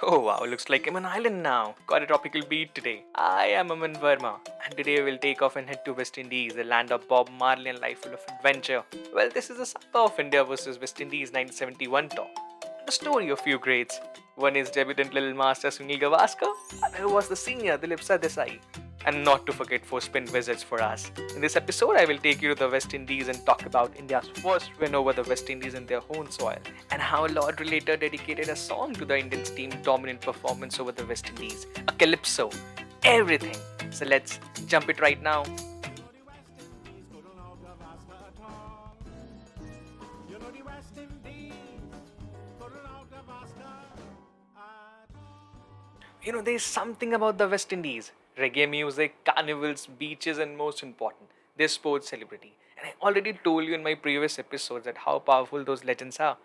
Oh wow, looks like I'm on island now. Got a tropical beat today. I am Aman Verma, and today we'll take off and head to West Indies, the land of Bob Marley and life full of adventure. Well, this is the South of India versus West Indies 1971 tour. The story of few greats. One is debutant Little Master Sunil Gavaskar, another was the senior Dilip Sardesai, and not to forget four spin wizards for us. In this episode, I will take you to the West Indies and talk about India's first win over the West Indies in their own soil, and how Lord Relator dedicated a song to the Indian team's dominant performance over the West Indies. A calypso. Everything. So let's jump it right now. There's something about the West Indies. Reggae music, carnivals, beaches, and most important, their sports celebrity. And I already told you in my previous episodes that how powerful those legends are.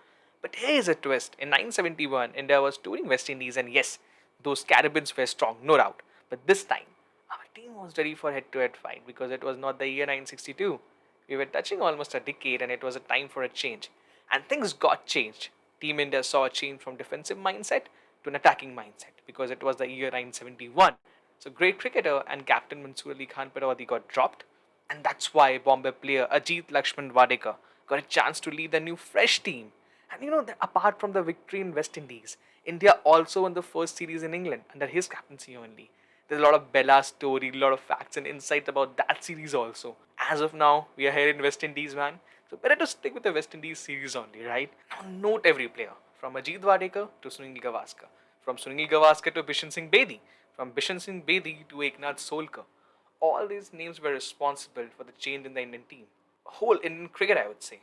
But here's a twist. In 1971, India was touring West Indies, and yes, those Caribbeans were strong, no doubt. But this time, our team was ready for head-to-head fight because it was not the year 1962. We were touching almost a decade, and it was a time for a change. And things got changed. Team India saw a change from defensive mindset to an attacking mindset because it was the year 1971. So great cricketer and captain Mansoor Ali Khan Parawadi got dropped, and that's why Bombay player Ajit Lakshman Wadekar got a chance to lead the new fresh team. And apart from the victory in West Indies, India also won the first series in England under his captaincy only. There's a lot of Bella story, a lot of facts and insights about that series also. As of now, we are here in West Indies, man. So better to stick with the West Indies series only, right? Now note every player, from Ajit Wadekar to Sunil Gavaskar, from Sunil Gavaskar to Bishan Singh Bedi, from Bishan Singh Bedi to Eknath Solkar. All these names were responsible for the change in the Indian team. Whole Indian cricket, I would say.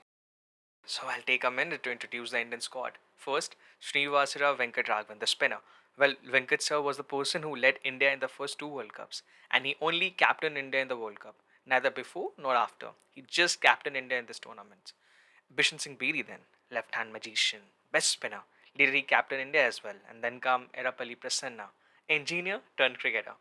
So I'll take a minute to introduce the Indian squad. First, Srinivasara Venkatraghavan, the spinner. Well, Venkat sir was the person who led India in the first two World Cups, and he only captained India in the World Cup, neither before nor after. He just captained India in this tournament. Bishan Singh Bedi then, left-hand magician, best spinner. Later he captained India as well, and then come Erallapali Prasanna, engineer turned cricketer.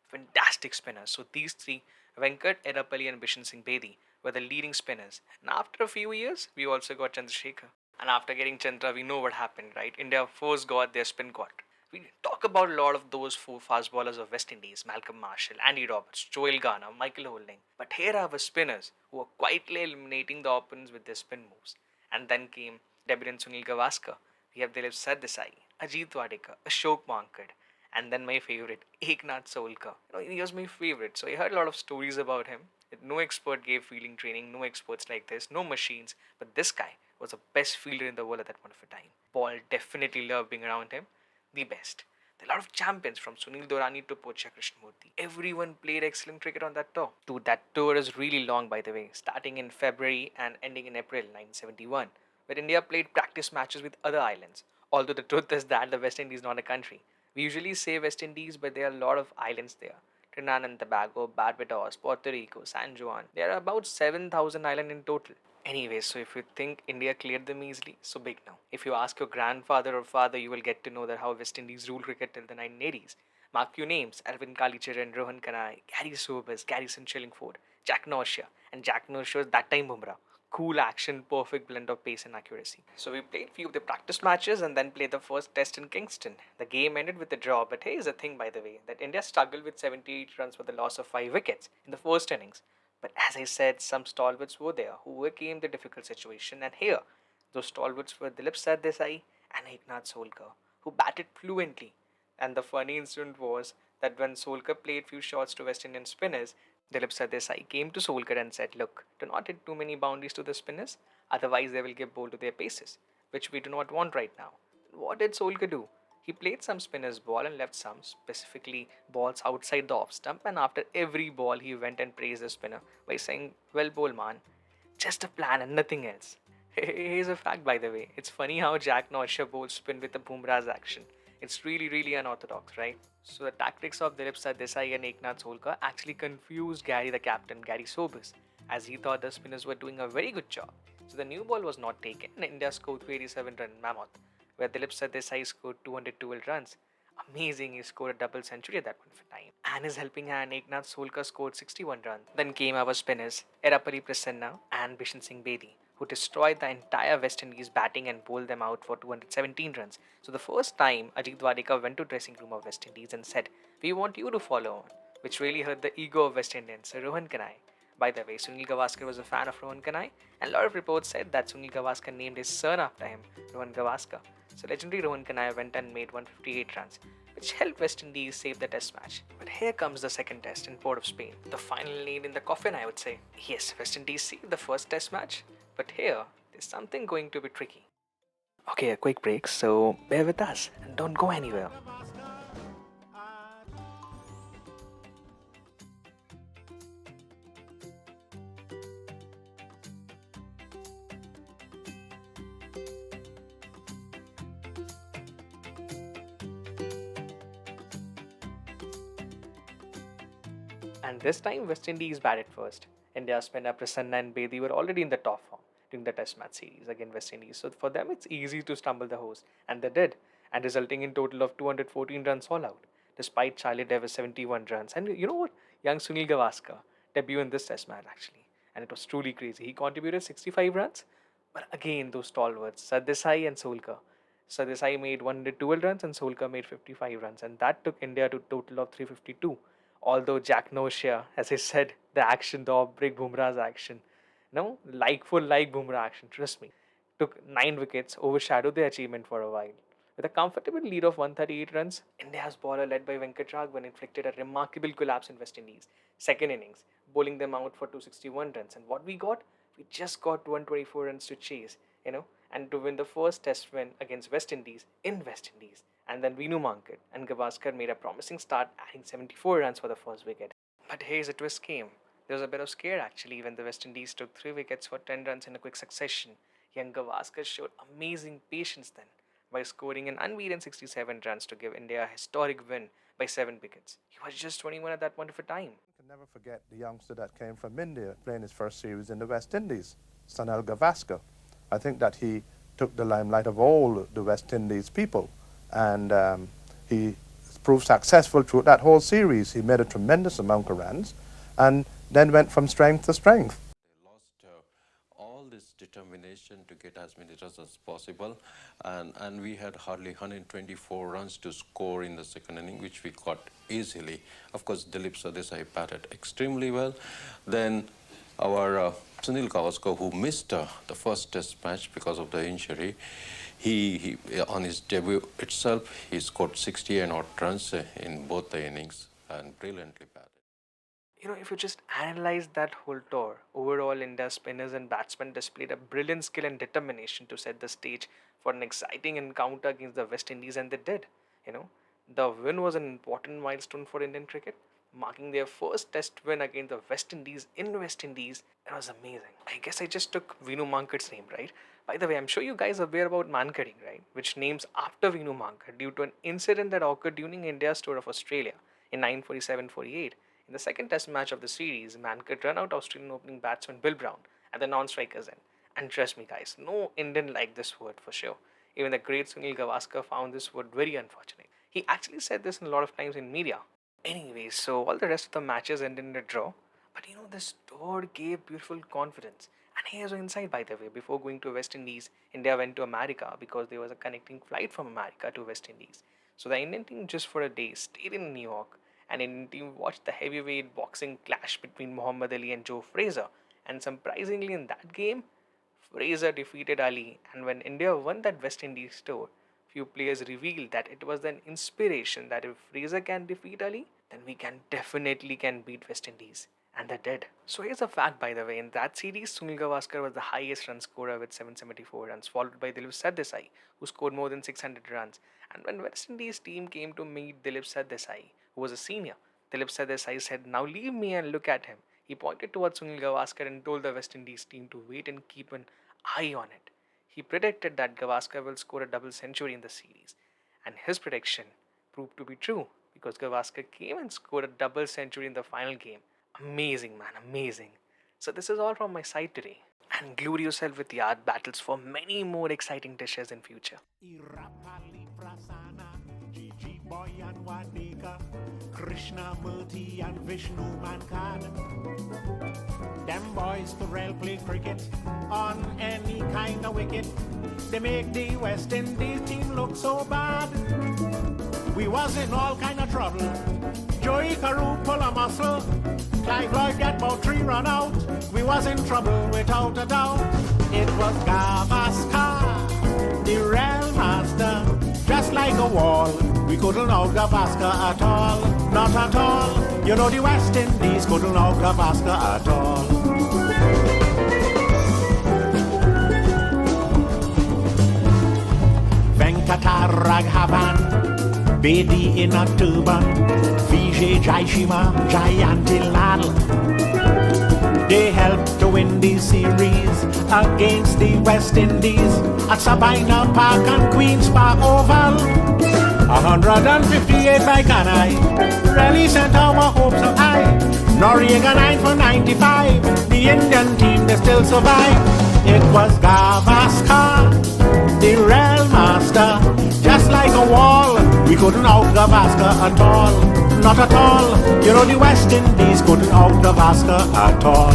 Fantastic spinners. So these three, Venkat, Erallapali and Bishan Singh Bedi, were the leading spinners. And after a few years, we also got Chandrasekhar. And after getting Chandra, we know what happened, right? India first got their spin caught. We talk about a lot of those four fast bowlers of West Indies: Malcolm Marshall, Andy Roberts, Joel Garner, Michael Holding. But here are our spinners who were quietly eliminating the opponents with their spin moves. And then came debutant Sunil Gavaskar. We have Dilip Sardesai, Ajit Wadekar, Ashok Mankad, and then my favorite, Eknath Solkar. He was my favorite, so I heard a lot of stories about him. No expert gave fielding training, no experts like this, no machines, but this guy was the best fielder in the world at that point of time. Paul definitely loved being around him, the best. There are a lot of champions from Sunil Dorani to Pocha Krishnamurti. Everyone played excellent cricket on that tour. Dude, that tour is really long, by the way, starting in February and ending in April 1971, where India played practice matches with other islands. Although the truth is that the West Indies is not a country. We usually say West Indies, but there are a lot of islands there. Trinidad and Tobago, Barbados, Puerto Rico, San Juan. There are about 7,000 islands in total. Anyway, so if you think India cleared them easily, so big now. If you ask your grandfather or father, you will get to know that how West Indies ruled cricket till the 1980s. Mark few names: Alvin Kalicharan, Rohan Kanai, Gary Sobers, Garrison Chillingford, Jack Norcia, and Jack Norcia that time Bumrah. Cool action, perfect blend of pace and accuracy. So we played few of the practice matches and then played the first test in Kingston. The game ended with a draw, but here's the thing, by the way, that India struggled with 78 runs with the loss of 5 wickets in the first innings. But as I said, some stalwarts were there who overcame the difficult situation, and here, those stalwarts were Dilip Sardesai and Eknath Solkar, who batted fluently. And the funny incident was that when Solkar played few shots to West Indian spinners, Dilip Sardesai came to Solkar and said, "Look, do not hit too many boundaries to the spinners, otherwise they will get bowled to their paces, which we do not want right now." What did Solkar do? He played some spinners ball and left some, specifically balls outside the off stump, and after every ball he went and praised the spinner by saying, "Well bowled, man. Just a plan and nothing else." Here's a fact, by the way. It's funny how Jack Norcia bowls spin with the Bumrah's action. It's really unorthodox, right? So the tactics of Dilip Sardesai and Eknath Solkar actually confused Gary the captain, Gary Sobers, as he thought the spinners were doing a very good job. So the new ball was not taken and India scored 287 run mammoth, where Dilip Sardesai scored 212 runs. Amazing, he scored a double century at that point of time. And his helping hand Eknath Solkar scored 61 runs. Then came our spinners, Erallapali Prasanna and Bishan Singh Bedi. who destroyed the entire West Indies batting and bowled them out for 217 runs. So the first time Ajit Wadekar went to dressing room of West Indies and said, "We want you to follow on," which really hurt the ego of West Indians. So Rohan Kanai. By the way, Sunil Gavaskar was a fan of Rohan Kanai, and a lot of reports said that Sunil Gavaskar named his son after him, Rohan Gavaskar. So legendary Rohan Kanai went and made 158 runs, which helped West Indies save the test match. But here comes the second test in Port of Spain, the final nail in the coffin, I would say. Yes, West Indies saved the first test match, but here, there's something going to be tricky. Okay, a quick break, so bear with us and don't go anywhere. And this time, West Indies batted first. India's spinner Prasanna and Bedi were already in the top form during the Test match series against West Indies. So for them, it's easy to stumble the host, and they did, and resulting in total of 214 runs all out, despite Charlie Davis 71 runs. And you know what? Young Sunil Gavaskar debut in this Test match actually, and it was truly crazy. He contributed 65 runs, but again those stalwarts, Sardesai and Solkar. Sardesai made 112 runs and Solkar made 55 runs, and that took India to a total of 352. Although Jack Noshia, as I said, the action, the off-break Bumrah's action, no, like for like Bumrah action, trust me, took 9 wickets, overshadowed the achievement for a while. With a comfortable lead of 138 runs, India's bowler led by Venkat Raghavan inflicted a remarkable collapse in West Indies' second innings, bowling them out for 261 runs. And what we got? We just got 124 runs to chase, and to win the first test win against West Indies in West Indies. And then Vinu Mankad and Gavaskar made a promising start, adding 74 runs for the first wicket. But here's a twist came. There was a bit of scare actually when the West Indies took 3 wickets for 10 runs in a quick succession. Young Gavaskar showed amazing patience then by scoring an unbeaten 67 runs to give India a historic win by 7 wickets. He was just 21 at that point of a time. You can never forget the youngster that came from India playing his first series in the West Indies, Sunil Gavaskar. I think that he took the limelight of all the West Indies people, and he proved successful through that whole series. He made a tremendous amount of runs and then went from strength to strength. They lost all this determination to get as many runs as possible, and we had hardly 124 runs to score in the second inning, which we got easily. Of course, Dilip Sardesai batted extremely well. Then our Sunil Gavaskar, who missed the first test match because of the injury, he on his debut itself, he scored 68 odd runs in both the innings and brilliantly batted. If you just analyze that whole tour, overall India's spinners and batsmen displayed a brilliant skill and determination to set the stage for an exciting encounter against the West Indies, and they did. You know, the win was an important milestone for Indian cricket, marking their first test win against the West Indies in West Indies. It was amazing. I guess I just took Vinu Mankad's name, right? By the way, I'm sure you guys are aware about Mankading, right? Which names after Vinu Mankad due to an incident that occurred during India's tour of Australia in 947-48. In the second test match of the series, Mankad ran out Australian opening batsman Bill Brown at the non-strikers end. And trust me guys, no Indian liked this word for sure. Even the great Sunil Gavaskar found this word very unfortunate. He actually said this a lot of times in media. Anyway, so all the rest of the matches ended in a draw. But this tour gave beautiful confidence. And here's an insight, by the way. Before going to West Indies, India went to America because there was a connecting flight from America to West Indies. So the Indian team just for a day stayed in New York, and Indian team watched the heavyweight boxing clash between Muhammad Ali and Joe Frazier. And surprisingly, in that game, Frazier defeated Ali. And when India won that West Indies tour, few players revealed that it was an inspiration that if Frazier can defeat Ali, then we can definitely can beat West Indies. And they did. So here's a fact, by the way. In that series, Sunil Gavaskar was the highest run scorer with 774 runs, followed by Dilip Sardesai, who scored more than 600 runs. And when West Indies team came to meet Dilip Sardesai, who was a senior, Dilip Sardesai said, "Now leave me and look at him." He pointed towards Sunil Gavaskar and told the West Indies team to wait and keep an eye on it. He predicted that Gavaskar will score a double century in the series. And his prediction proved to be true because Gavaskar came and scored a double century in the final game. Amazing, man, amazing. So this is all from my side today. And glue yourself with yard battles for many more exciting dishes in future. Erallapali, Prasanna, Gigi Boy and Wadika, Krishna, Murti and Vishnu Mankad. Them boys could well play cricket on any kind of wicket. They make the West Indies team look so bad. We was in all kind of trouble. Joey Carew pull a muscle. Clive Lloyd get about 3 run out. We was in trouble without a doubt. It was Gavaskar, the Real Master, just like a wall. We couldn't out Gavaskar at all, not at all. You know the West Indies couldn't out Gavaskar at all. Venkataraghavan, Bedi in a turban, Vijay Jaishima, Jayantilal. They helped to win the series against the West Indies at Sabina Park and Queen's Park Oval. 158 by Kanai really sent our hopes up high. Noriega 9 for 95. The Indian team, they still survive. It was Gavaskar, the Real Master, just like a wall. We couldn't out Gavaskar at all, not at all. You know the West Indies couldn't out Gavaskar at all.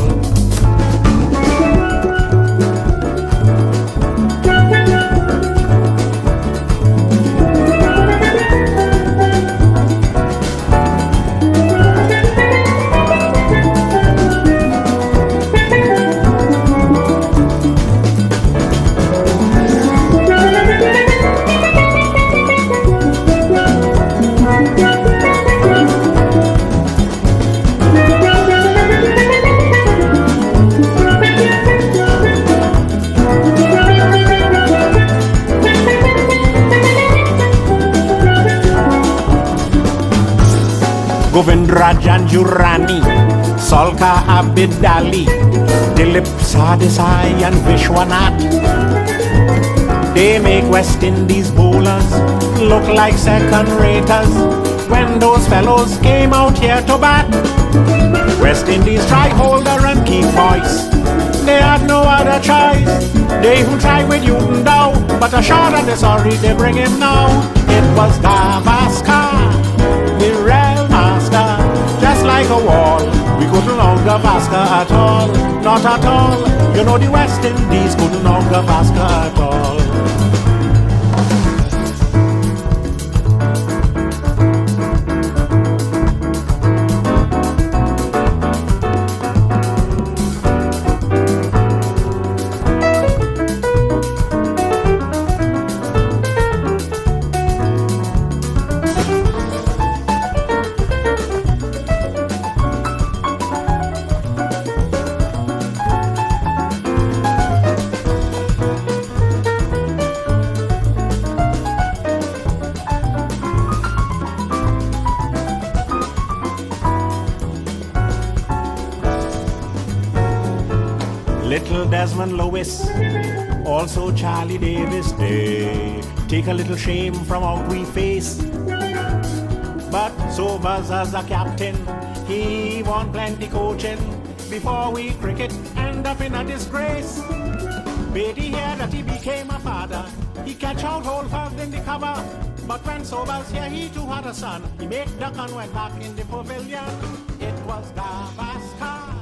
Govindra Janjurani, Solka Abidali, Dilip Sardesai and Vishwanath. They make West Indies bowlers look like second raters when those fellows came out here to bat. West Indies tried holder and keep voice. They had no other choice. They even tried with Newton Dow, but a shot at the sorry they bring him now. It was Gavaskar, the Real Master, just like a wall. We couldn't out Gavaskar at all, not at all. You know the West Indies couldn't out Gavaskar at all. Little Desmond Lewis, also Charlie Davis, they take a little shame from out we face. But Sobers as a captain, he won plenty coaching before we cricket end up in a disgrace. Bedi here that he became a father, he catch out whole first in the cover. But when Sobers here, he too had a son. He made duck and went back in the pavilion. It was Gavaskar,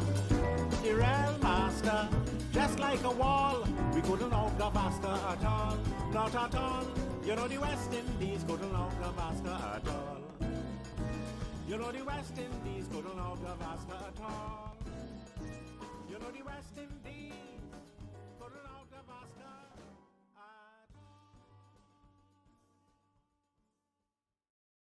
the Real Master, just like a wall. We couldn't out Gavaskar at all, not at all. You know the West Indies couldn't out Gavaskar at all. You know the West Indies couldn't out Gavaskar at all. You know the West Indies.